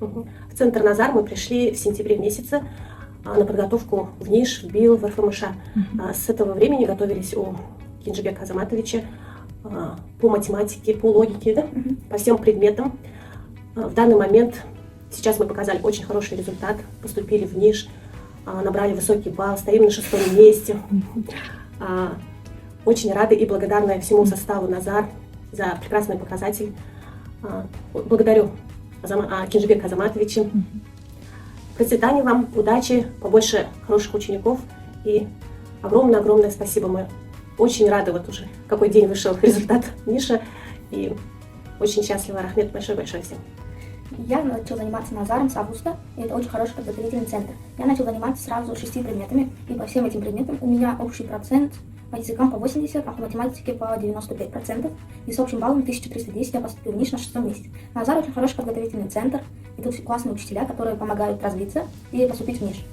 В центр Назар мы пришли в сентябре месяце на подготовку в НИШ, в БИЛ, в РФМШ. С этого времени готовились у Кинжибека Азаматовича по математике, по логике, да? По всем предметам. В данный момент сейчас мы показали очень хороший результат, поступили в НИШ, набрали высокий балл, стоим на 6-м месте. Очень рады и благодарны всему составу Назар за прекрасный показатель. Благодарю Кинжибека Азаматовича. Процветания вам, удачи, побольше хороших учеников и огромное-огромное спасибо. Мы очень рады, вот уже какой день вышел результат НИШа, и очень счастлива. Рахмет большое-большое всем. Я начал заниматься Назаром с августа, и это очень хороший подготовительный центр. Я начал заниматься сразу 6 предметами, и по всем этим предметам у меня общий процент по языкам по 80, а по математике по 95%. И с общим баллом 1310 я поступил в НИШ на 6-м месте. Назар очень хороший подготовительный центр, и тут классные учителя, которые помогают развиться и поступить в НИШ.